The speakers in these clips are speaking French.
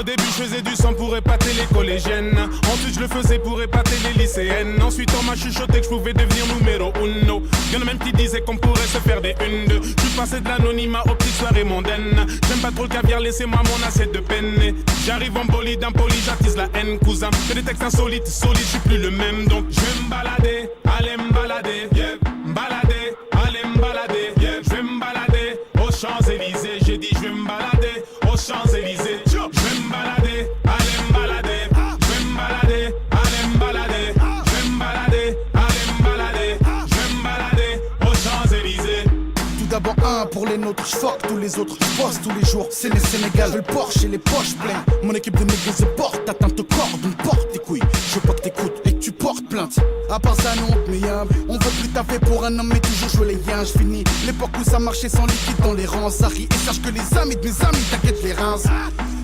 Au début je faisais du sang pour épater les collégiennes. Ensuite je le faisais pour épater les lycéennes. Ensuite on m'a chuchoté que je pouvais devenir numéro uno. Y'en a même qui disaient qu'on pourrait se faire des une-deux. Je suis passé de l'anonymat aux petites soirées mondaines. J'aime pas trop le caviar, laissez-moi mon assiette de penne. J'arrive en bolide impoli, j'attise la haine, cousin. Fais des textes insolites, solides, je suis plus le même. Donc je vais me balader, aller me balader, yeah. Me balader, aller me balader, yeah. Je vais me balader aux Champs-Élysées. J'ai dit je vais me balader aux Champs-Élysées. Je vais me balader, aller me balader. Je vais me balader, aller me balader. Je vais me balader, aller me balader. Je vais me balader aux Champs-Élysées. Tout d'abord un pour les nôtres, j'fuck tous les autres, j'bosse tous les jours, c'est les Sénégal. Le Porsche et les poches pleines, mon équipe de négros se porte, atteinte au corps, donc porte tes couilles. Je veux pas que t'écoutes et que tu portes plainte. À part ça non, mais on veut plus taffer pour un homme mais toujours jouer les yens. J'finis l'époque où ça marchait sans liquide dans les rangs. Ça rit et sache que les amis de mes amis t'inquiète les reins.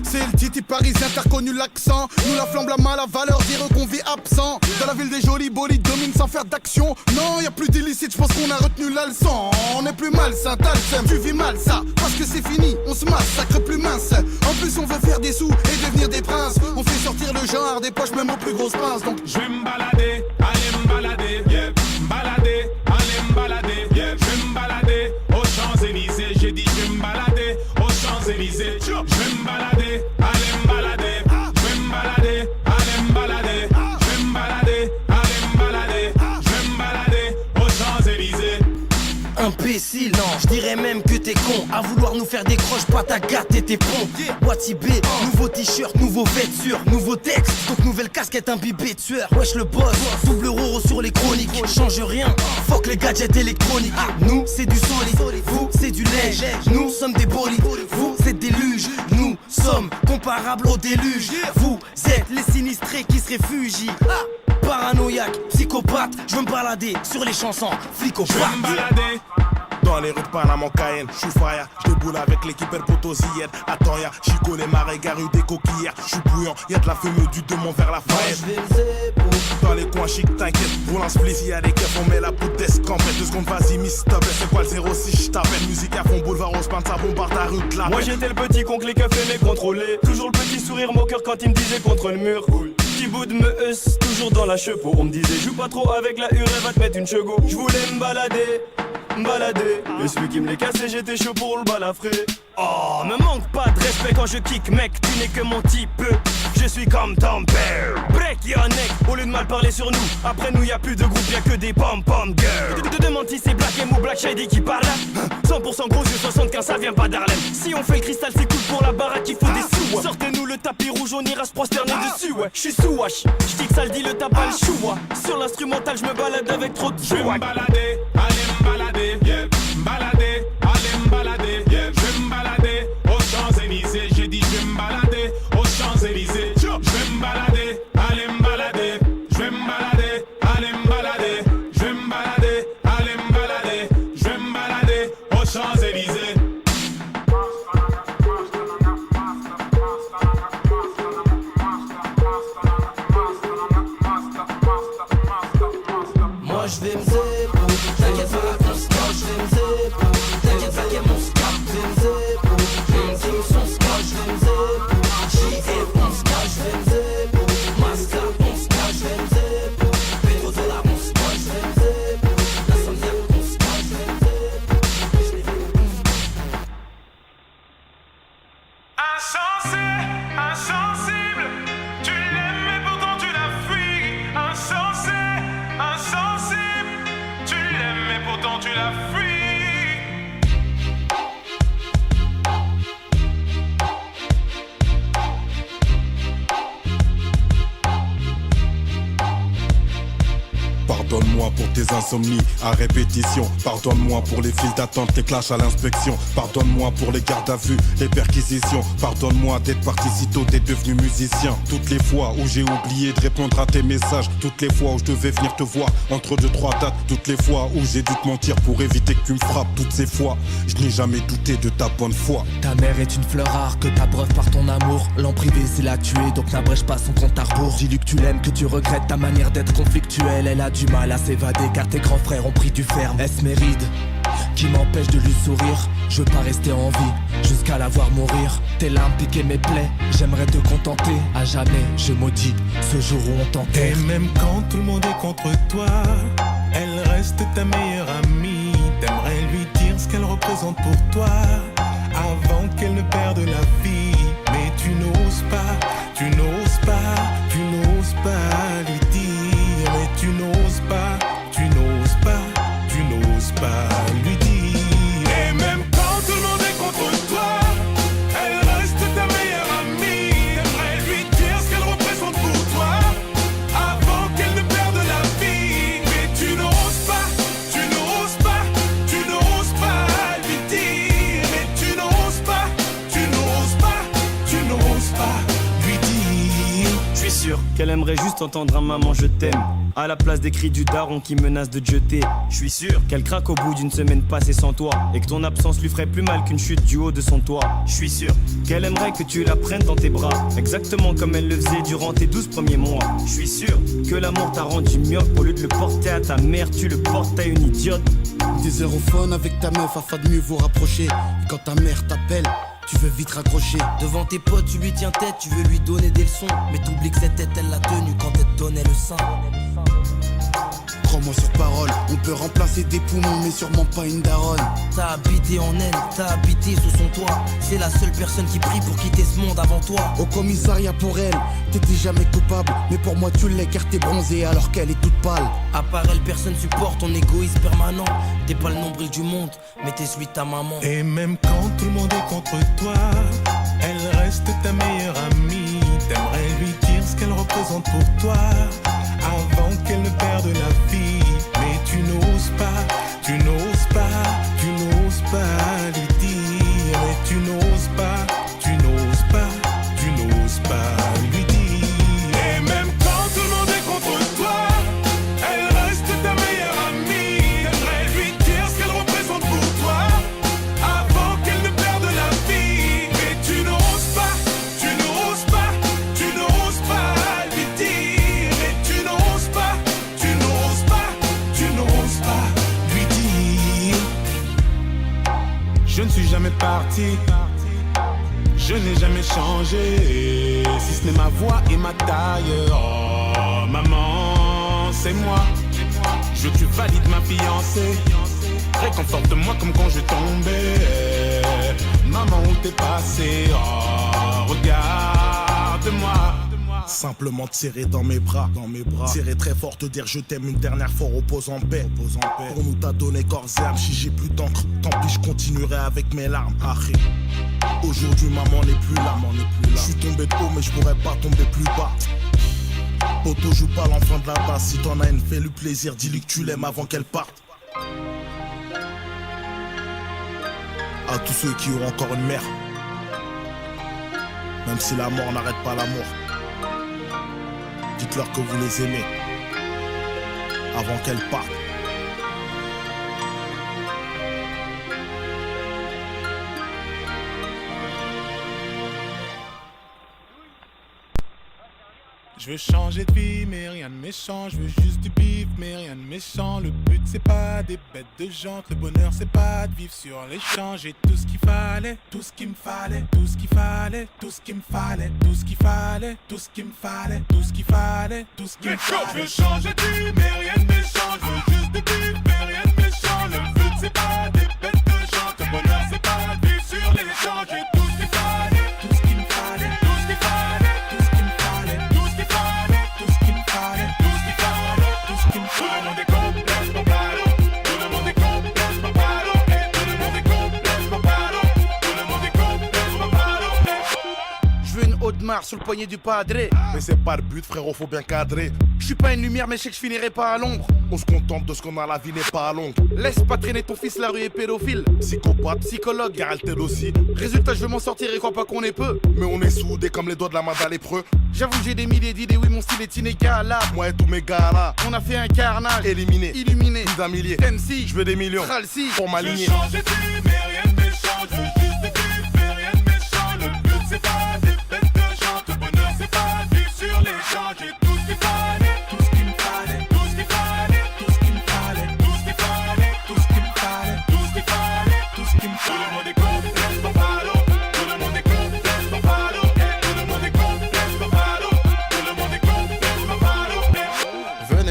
C'est le titi parisien, t'as reconnu l'accent. Nous la flambe, la main, la valeur, dire qu'on vit absent. Dans la ville des jolis bolides, domine sans faire d'action. Non, y'a plus d'illicite, j'pense qu'on a retenu la leçon. On est plus malsain, t'as le seum, tu vis mal ça. Parce que c'est fini, on se massacre plus mince. En plus on veut faire des sous et devenir des princes. On fait sortir le genre des poches même aux plus grosses pinces. Donc je vais me balader, aller me balader, yeah. Me balader, aller me balader, yeah. Je vais me balader aux Champs-Élysées. J'ai dit je vais me balader aux Champs-Élysées. Je vais me balader, aller me balader. Je vais me balader, aller me balader. Je vais me balader, aller me balader. Je vais me balader aux Champs-Élysées. Imbécile, non, je dirais même que t'es con. À vouloir nous faire des croches, pas ta gâte et tes pompes. Wati B, nouveau t-shirt, nouveau vêture, nouveau texte, donc nouvelle casquette imbibée de sueur. Wesh le boss, double roro sur les chroniques. Change rien, fuck les gadgets électroniques. Nous c'est du solide, vous c'est du lait. Nous sommes des bolides, vous c'est des luges. Nous sommes comparables au déluge. Vous êtes les sinistrés qui se réfugient. Paranoïaque, psychopathe, je veux me balader sur les chansons, flic au Je vais me balader dans les rues de Panama en Cayenne, j'suis fire, j'déboule avec l'équipe El Potosienne. Attends y'a, j'y connais marée, garue des coquillères. J'suis bouillant, y'a de la fumée du démon vers la faillette. Dans les coins chic, t'inquiète, roule un split, y'a des keufs, on met la poudre d'escampette. 2 secondes, vas-y, miss, stop, c'est quoi le 06, j't'appelle. Musique à fond, boulevard, on se peint, ça bombarde ta rue, la Moi j'étais le petit con que les keufs aimaient contrôler. Toujours le petit sourire moqueur quand il me disait contre le mur. Petit bout de me heusse, toujours dans la chepeau. On me disait, joue pas trop avec la hure, elle va te mettre une chego. J'voulais me balader. Et celui qui me l'est cassé, j'étais chaud pour le balafrer. Oh, me manque pas de respect quand je kick, mec, tu n'es que mon type. Je suis comme ton père. Break your neck, au lieu de mal parler sur nous. Après nous, y'a plus de groupe, y'a que des pom-pom girls. Demande si c'est Black M ou Black Shady qui parle. 100% gros yeux, 75, ça vient pas d'Harlem. Si on fait le cristal, c'est cool pour la baraque, il faut des sous. Sortez-nous le tapis rouge, on ira se prosterner dessus, ouais. J'suis sous wash, j'dis que ça le dit, le tabac le chou, moi. Sur l'instrumental, j'me balade avec trop de Je vais me balader, aller me balader, yeah. Me balader, aller me balader, yeah. Je vais me balader aux Champs-Élysées. J'ai dit je vais me balader aux Champs-Élysées. Je vais me balader, aller me balader. Je vais me balader, aller me balader. Je vais me balader, aller me balader. Je vais me balader aux Champs-Élysées. Moi je vais me zéro, t'inquiète pas qu'on se cache, je vais me zéro. T'inquiète pas qu'il y a mon scap, je vais me zéro. Team son scotch, je vais me zéro. JF on se cache, je vais me zéro. Master on se cache, je vais me zéro. Pétro de la on se cache, je vais me zéro. La Sandiac on se cache, je vais me zéro. Insensé, insensible, tu l'aimes mais pourtant tu la fuis. Insensé, insensible, tu l'aimes mais pourtant tu la fuis. Pardonne-moi pour tes insomnies à répétition. Pardonne-moi pour les files d'attente, les clashs à l'inspection. Pardonne-moi pour les gardes à vue, les perquisitions. Pardonne-moi d'être parti si tôt, t'es devenu musicien. Toutes les fois où j'ai oublié de répondre à tes messages. Toutes les fois où je devais venir te voir entre 2-3 dates. Toutes les fois où j'ai dû te mentir pour éviter que tu me frappes. Toutes ces fois, je n'ai jamais douté de ta bonne foi. Ta mère est une fleur rare que t'abreuves par ton amour. L'en privé c'est la tuer, donc n'abrège pas son compte à rebours. Dis-lui que tu l'aimes, que tu regrettes ta manière d'être conflictuelle. Elle a du mal à s'évader car tes grands frères ont pris du ferme. Elle se mérite qui m'empêche de lui sourire. Je veux pas rester en vie jusqu'à la voir mourir. Tes larmes piquaient mes plaies, j'aimerais te contenter. À jamais je maudis ce jour où on t'enterre. Et même quand tout le monde est contre toi, elle reste ta meilleure amie. T'aimerais lui dire ce qu'elle représente pour toi avant qu'elle ne perde la vie. Mais tu n'oses pas, tu n'oses pas, tu n'oses pas lui dire. Mais tu n'oses pas, tu n'oses pas, tu n'oses pas lui dire. Et même quand tout le monde est contre toi, elle reste ta meilleure amie. T'aimerais lui dire ce qu'elle représente pour toi avant qu'elle ne perde la vie. Mais tu n'oses pas, tu n'oses pas, tu n'oses pas lui dire. Mais tu n'oses pas, tu n'oses pas, tu n'oses pas lui dire. Je suis sûr qu'elle aimerait juste entendre un maman je t'aime à la place des cris du daron qui menace de te jeter. Je suis sûr qu'elle craque au bout d'une semaine passée sans toi et que ton absence lui ferait plus mal qu'une chute du haut de son toit. Je suis sûr qu'elle aimerait que tu la prennes dans tes bras, exactement comme elle le faisait durant tes 12 premiers mois. Je suis sûr que l'amour t'a rendu myope. Au lieu de le porter à ta mère, tu le portes à une idiote. Des aérophones avec ta meuf afin de mieux vous rapprocher. Et quand ta mère t'appelle, tu veux vite raccrocher. Devant tes potes, tu lui tiens tête, tu veux lui donner des leçons. Mais t'oublies que cette tête, elle l'a tenue quand elle te donnait le sein. Crois-moi sur parole, on peut remplacer des poumons, mais sûrement pas une daronne. T'as habité en elle, t'as habité sous son toit. C'est la seule personne qui prie pour quitter ce monde avant toi. Au commissariat pour elle, t'étais jamais coupable. Mais pour moi tu l'es car t'es bronzée alors qu'elle est toute pâle. À part elle, personne supporte ton égoïsme permanent. T'es pas le nombril du monde, mais t'es celui de ta maman. Et même quand tout le monde est contre toi, elle reste ta meilleure amie. T'aimerais lui dire ce qu'elle représente pour toi avant qu'elle ne perde la vie. Mais tu n'oses pas, tu n'oses pas, tu n'oses pas lui dire. Mais tu n'oses pas, tu n'oses pas, tu n'oses pas lui dire. Et même quand tout le monde est contre toi, elle reste ta meilleure amie. T'aimerais lui dire ce qu'elle représente pour toi avant qu'elle ne perde la vie. Mais tu n'oses pas, tu n'oses pas, tu n'oses pas lui dire. Mais tu n'oses pas, tu n'oses pas, tu n'oses pas lui dire. Je ne suis jamais parti, je n'ai jamais changé, si ce n'est ma voix et ma taille. Oh maman, c'est moi. Je veux que tu valides ma fiancée. Réconforte-moi comme quand je tombais. Maman, où t'es passé? Oh, regarde-moi. Simplement te serrer dans mes bras, serrer très fort, te dire je t'aime une dernière fois, repose en paix. Pour nous t'as donné corps et âme, si j'ai plus d'encre, tant pis je continuerai avec mes larmes. Arrête. Aujourd'hui maman n'est plus là, je suis tombé de haut mais je pourrais pas tomber plus bas. Poto joue pas l'enfant de la base, si t'en as une fais-lui plaisir, dis-lui que tu l'aimes avant qu'elle parte. À tous ceux qui ont encore une mère, même si la mort n'arrête pas l'amour, dites-leur que vous les aimez avant qu'elles partent. Je veux changer de vie mais rien de méchant. Je veux juste du bif mais rien de méchant. Le but c'est pas des bêtes de jantes. Le bonheur c'est pas de vivre sur l'échange. J'ai tout ce qu'il fallait, tout ce qu'il me fallait, tout ce qu'il fallait, tout ce qu'il me fallait, tout ce qu'il fallait, tout ce qu'il me fallait, tout ce qu'il fallait, tout ce qu'il me fallait. Je veux changer de vie mais rien de méchant. Je veux juste du bif mais rien de méchant. Le but c'est pas des bêtes de jantes. Le bonheur c'est pas de vivre sur l'échange. J'ai tout ce qu'il fallait, tout ce qu'il me fallait, tout ce qu'il fallait, tout ce qu'il me fallait, tout ce qu'il fallait, tout ce qu'il me fallait, tout ce qu'il fallait, tout ce qu'il me fallait. Tout le monde est complètement palo, tout le monde est complètement palo, et tout le monde est complètement palo, tout le monde est complètement palo. Je veux une haute marche sur le poignet du padré. Mais c'est pas le but frérot, faut bien cadrer. Je suis pas une lumière mais je sais que je finirai pas à l'ombre. On se contente de ce qu'on a, la vie n'est pas longue. Laisse pas traîner ton fils, la rue est pédophile. Psychopathe, Psychologue, car elle t'aide aussi. résultat je veux m'en sortir et crois pas qu'on est peu. Mais on est soudés comme les doigts de la main d'un lépreux. J'avoue j'ai des milliers d'idées, oui mon style est inégalable. Moi et tous mes gars là, On a fait un carnage, éliminés, illuminé, plus d'un millier. MC, Je veux des millions Tralsi. pour Je veux m'aligner. changer de vie mais rien de méchant. Je veux juste du bif mais rien de méchant. Le but c'est pas des bêtes de jantes. Le bonheur c'est pas de vivre sur l'échange. J'ai tout ce qu'il fallait, tout ce qu'il me fallait, tout ce qu'il fallait, tout ce qu'il me fallait, tout ce qu'il fallait, tout ce qu'il me fallait, tout ce qu'il fallait.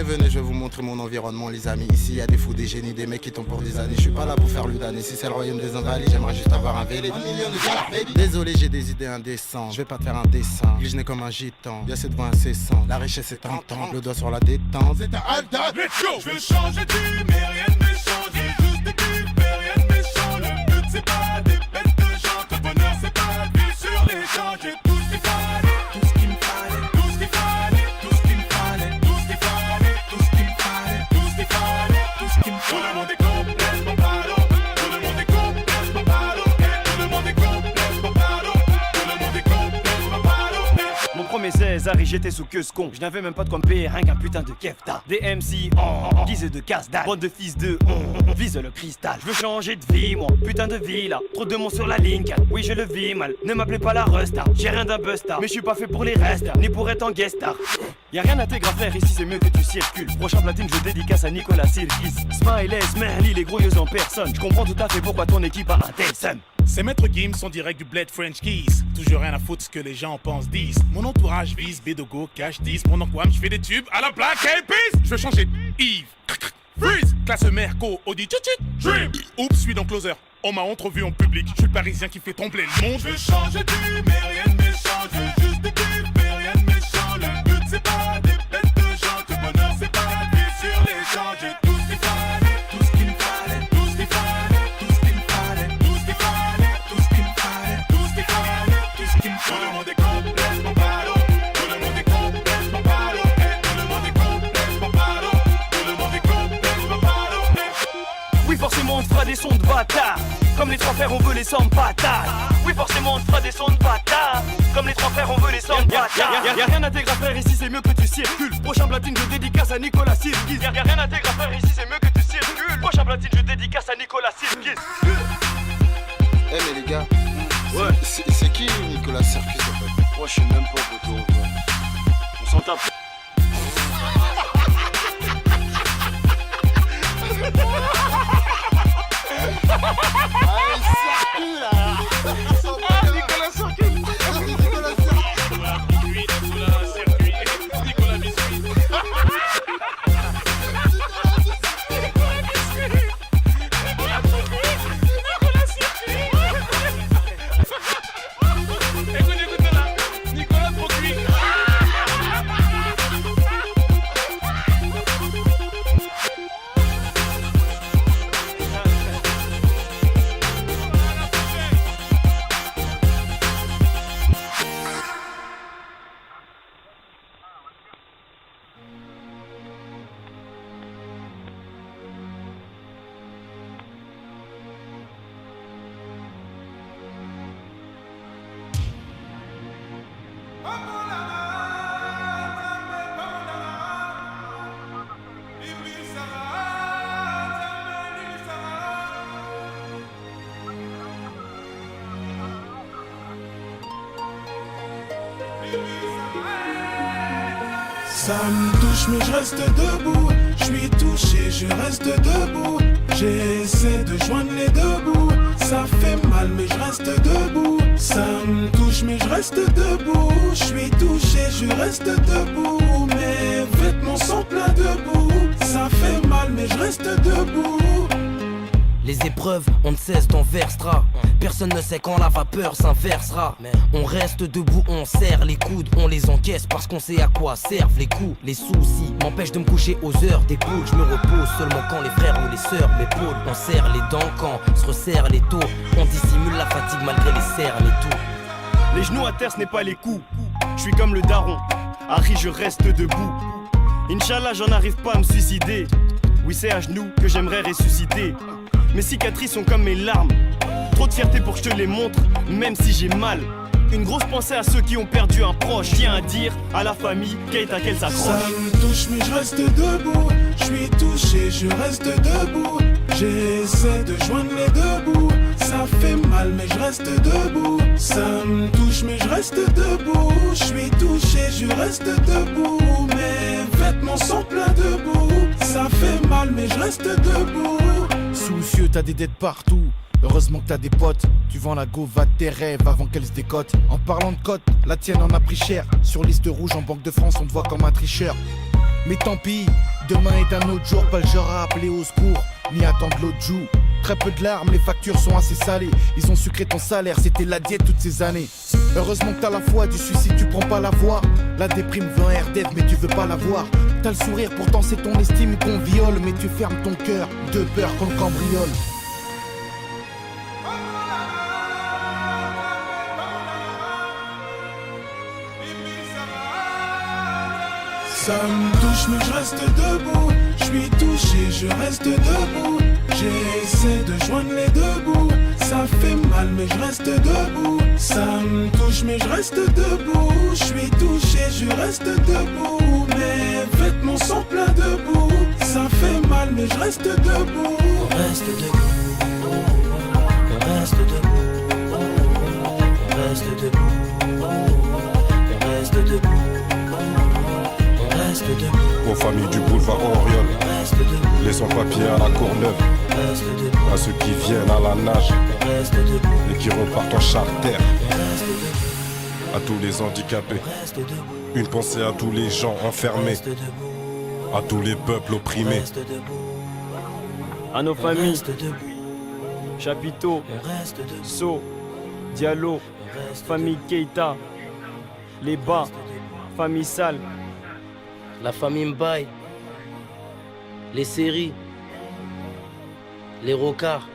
venez, je vais vous montrer mon environnement, les amis. Ici, y a des fous, des génies, des mecs qui tombent pour des années. Je suis pas là pour faire le damné. Si c'est le royaume des invalides, j'aimerais juste avoir un VL. 1 million de dollars, baby. Désolé, j'ai des idées indécentes. Je vais pas te faire un dessin. Je n'ai comme un gitan. Y'a cette voix incessante. La richesse est tentante. Le doigt sur la détente. C'est un Alta. Let's go. Je veux changer de vie, mais rien ne m'est changé. Juste des clips, mais rien ne m'est changé. Le but, c'est pas des bêtes de gens. Le bonheur, c'est pas de vivre sur les champs. J'ai tout ce qu'il fallait. Tout ce qu'il me fallait. Tout ce qu'il fallait. Tout ce qu'il me fallait. Tout ce qu'il fallait. Tout ce qu'il me fallait. Tout ce qu'il fallait. Tout ce qu'il me fallait. Tout le monde est complètement ballot. Tout le monde est complètement ballot. Tout le monde est complètement ballot. Tout le monde est complètement ballot. Mon premier 16, Harry, j'étais sous queue ce con. Je n'avais même pas de quoi me payer, rien qu'un putain de kefta. Des MC en guise de casse-dalle. Bande de fils de vise le cristal. Je veux changer de vie, moi, putain de vie là. Trop de monde sur la ligne 4. Oui, je le vis mal. Ne m'appelez pas la Rusta. J'ai rien d'un busta. Mais je suis pas fait pour les restes, ni pour être en guest star. Y'a rien à t'égrer à faire ici, c'est mieux que tu circules. Prochain platine, je dédicace à Nicolas Sirkis. Smiley, Smerly, les grouilleuses en personne. Je comprends tout à fait pourquoi ton équipe a un tel seum. Ces maîtres Gims sont direct du bled French Keys. Toujours rien à foutre ce que les gens pensent, disent. Mon entourage vise Bédogo, cash 10. Pendant quoi je fais des tubes à la Black Eyed Peas. Je veux changer de Yves, Freeze, classe Merco, Audi, tchut, Dream. Oups, je suis dans Closer. On m'a entrevu en public. Je suis le parisien qui fait trembler le monde. Je veux changer de vie, mais rien de méchant. Je veux juste des clips, mais rien de méchant. Le but c'est pas des bêtes de gens. Le bonheur c'est pas de vivre sur les champs. J'ai tout ce qu'il fallait, tout ce qu'il me fallait, tout ce qu'il fallait, tout ce qu'il me fallait, tout ce qu'il fallait, tout ce qu'il me fallait, tout ce qu'il fallait, tout ce qu'il me fallait. Tout le monde est complètement ballot. Tout le monde est complètement ballot. Tout le monde est complètement ballot. Tout le monde est complètement ballot. Oui, forcément, on te fera des sons de bâtard. Comme les trois frères, on veut les sons de patates. Oui, forcément, on te fera des sons de bâtard. Comme les trois frères, on veut les sons de bâtard. Y'a rien à t'égrer à faire ici, c'est mieux que tu circules. Prochain platine, je dédicace à Nicolas Sirkis. Y'a rien à t'égrer à faire ici, c'est mieux que tu circules. Prochain platine, je dédicace à Nicolas Sirkis. Eh mais les gars, ouais. C'est qui Nicolas Sirkis en fait? Moi je sais même pas photo. On s'en tape. Allez, Sirkis là. Nicolas Sirkis. Nicolas Ça me touche mais je reste debout. Je suis touché, je reste debout. J'essaie de joindre les deux bouts. Ça fait mal mais je reste debout. Ça me touche mais je reste debout. Je suis touché, je reste debout. Mes vêtements sont pleins de boue. Ça fait mal mais je reste debout. Les épreuves, on ne cesse d'en versera. Personne ne sait quand la vapeur s'inversera. On reste debout, on serre les coudes. On les encaisse parce qu'on sait à quoi servent les coups. Les soucis m'empêchent de me coucher aux heures des poules. Je me repose seulement quand les frères ou les sœurs m'épaulent. On serre les dents quand se resserrent les taux. On dissimule la fatigue malgré les cernes et tout. Les genoux à terre, ce n'est pas les coups. Je suis comme le daron. Harry, je reste debout. Inch'Allah, j'en arrive pas à me suicider. Oui, c'est à genoux que j'aimerais ressusciter. Mes cicatrices sont comme mes larmes. Trop de fierté pour que je te les montre, même si j'ai mal. Une grosse pensée à ceux qui ont perdu un proche. Tiens à dire à la famille qu'elle s'accroche. Ça me touche mais je reste debout. Je suis touché, je reste debout. J'essaie de joindre les deux bouts. Ça fait mal mais je reste debout. Ça me touche mais je reste debout. Je suis touché, je reste debout. Mes vêtements sont pleins de boue. Ça fait mal mais je reste debout. Soucieux, t'as des dettes partout. Heureusement que t'as des potes. Tu vends la go, va de tes rêves avant qu'elle se décote. En parlant de cote, la tienne en a pris cher. Sur liste rouge en Banque de France, on te voit comme un tricheur. Mais tant pis, demain est un autre jour, pas le genre à appeler au secours, ni attendre l'autre joue. Très peu de larmes, les factures sont assez salées. Ils ont sucré ton salaire, c'était la diète toutes ces années. Heureusement que t'as la foi, du suicide tu prends pas la voie. La déprime veut un RDF mais tu veux pas la voir. T'as le sourire, pourtant c'est ton estime qu'on viole. Mais tu fermes ton cœur, de peur qu'on le cambriole. Ça me touche mais je reste debout. Je suis touché, je reste debout. J'essaie de joindre les deux bouts. Ça fait mal mais je reste debout. Ça me touche mais je reste debout. Je suis touché, je reste debout. Mes vêtements sont pleins de boue. Ça fait mal mais je reste debout. On reste debout. On reste debout. On reste debout. On reste debout. Aux familles du boulevard Oriol, les sans-papiers à la Courneuve, à ceux qui viennent à la nage et qui repartent en charter, à tous les handicapés, une pensée à tous les gens enfermés, à tous les peuples opprimés, à nos familles, Chapiteau, So, Diallo, famille Keita, les Bas, famille Sale, la famille Mbaye, les séries, les Rocards,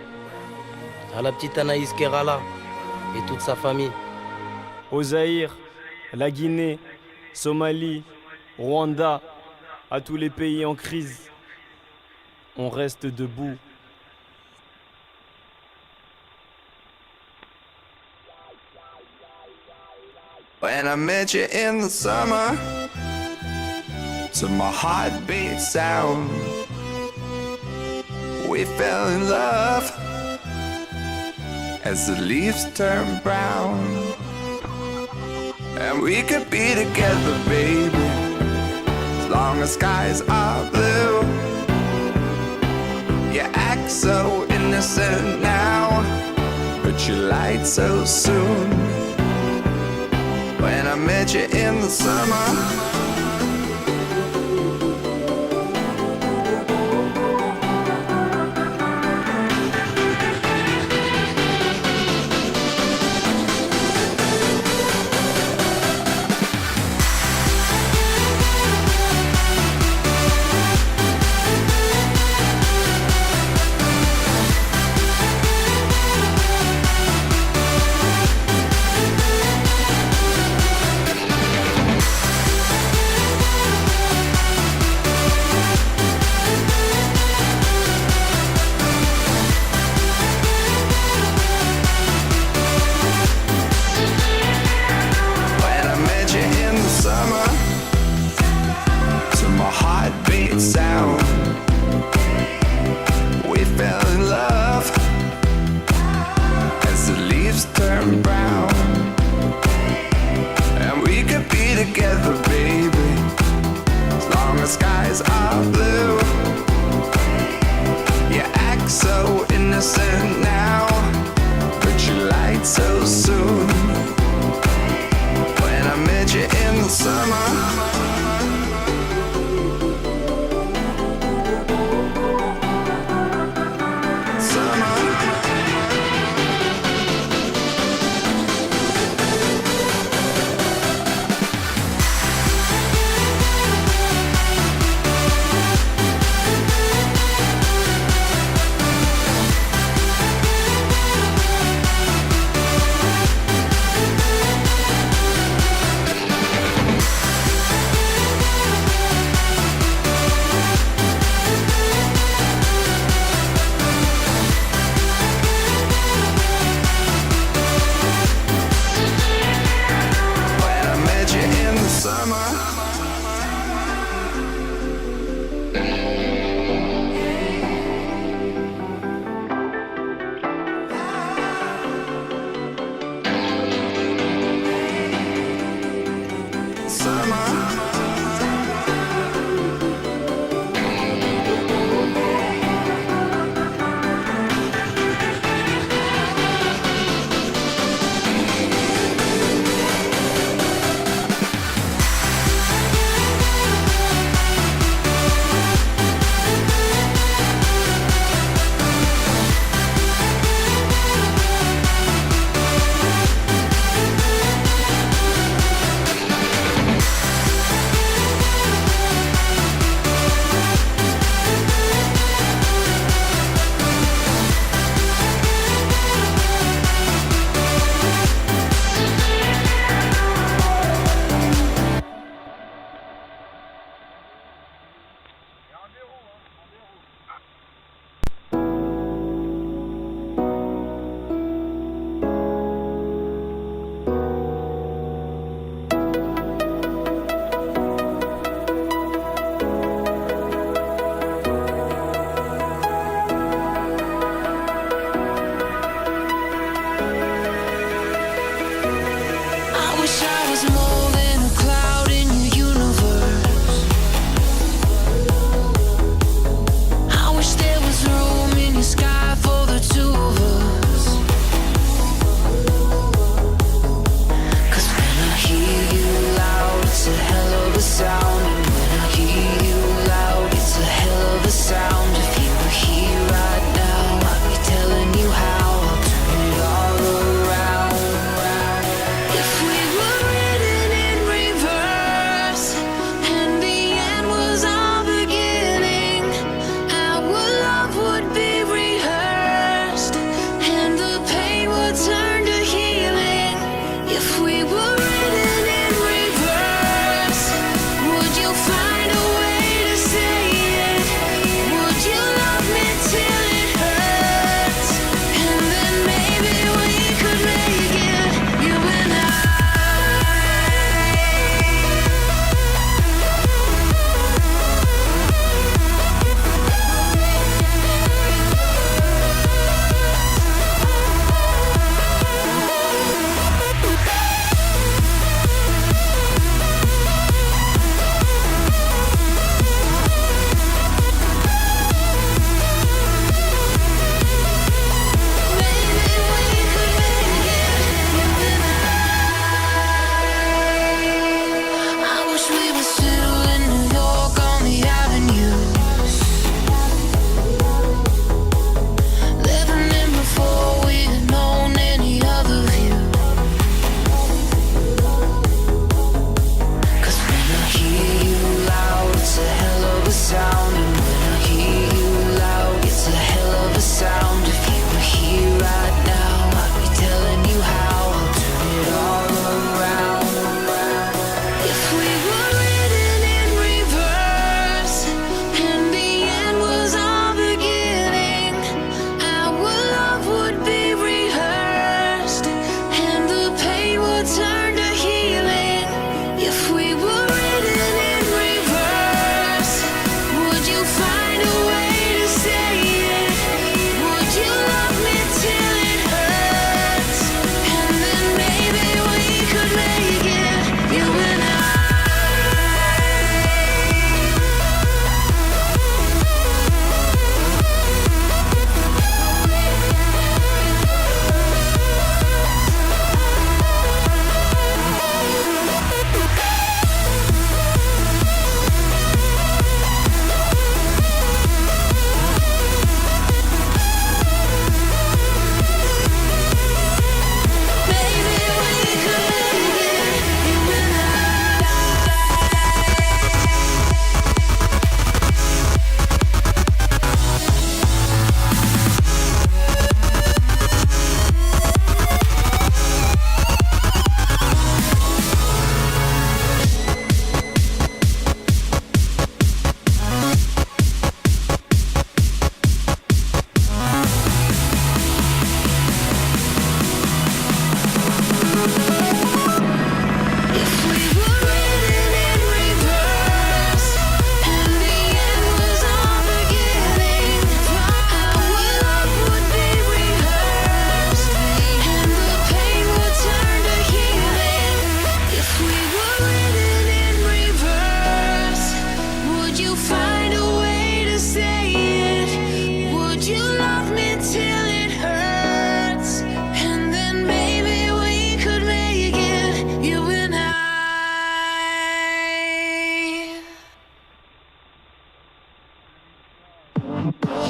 à la petite Anaïs Kerala et toute sa famille. au Zaïre, la Guinée, Somalie, Rwanda, à tous les pays en crise. On reste debout. When I met you in the summer, to my heartbeat sound, we fell in love as the leaves turn brown. And we could be together, baby, as long as skies are blue. You act so innocent now, but you lied so soon. When I met you in the summer,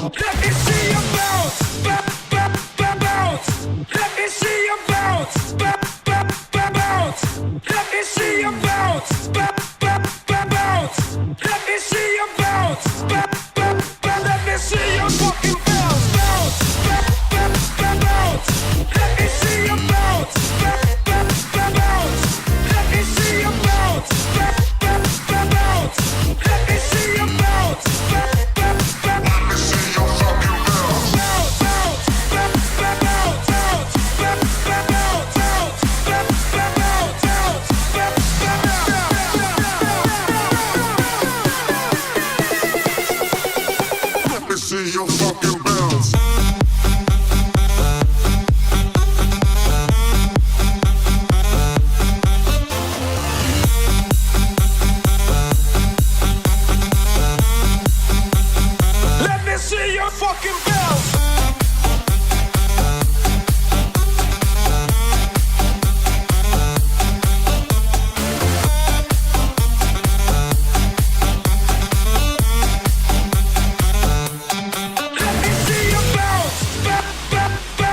Let me see you bounce, bounce. Let me see you bounce, bounce. Let me see you bounce, bounce. Let me see you bounce, let me see you fucking bounce, bounce. Let me see you bounce, bounce. Let me see you bounce, bounce. Let me see you bounce, let me see you fucking bounce, Let me see you fucking bounce. Let me see your fucking bounce. Let me see your bounce,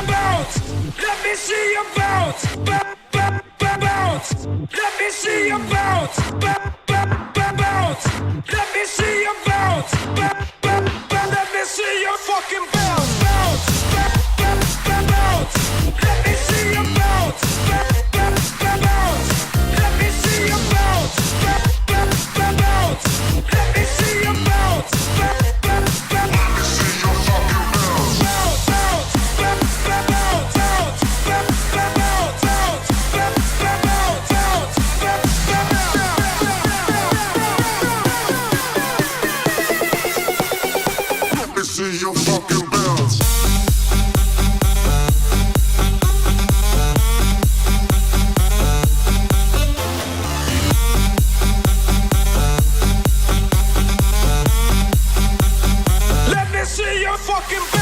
bounce. Let me see your bounce, bounce. Let me see your bounce, bounce. Let me see your bounce, let me see your fucking bounce, bounce. Let me see your bounce, bounce. Let me see your bounce, bounce. Let me see your bounce, let me see your fucking bounce, Let me see your fucking bounce. Let me see your fucking bounce.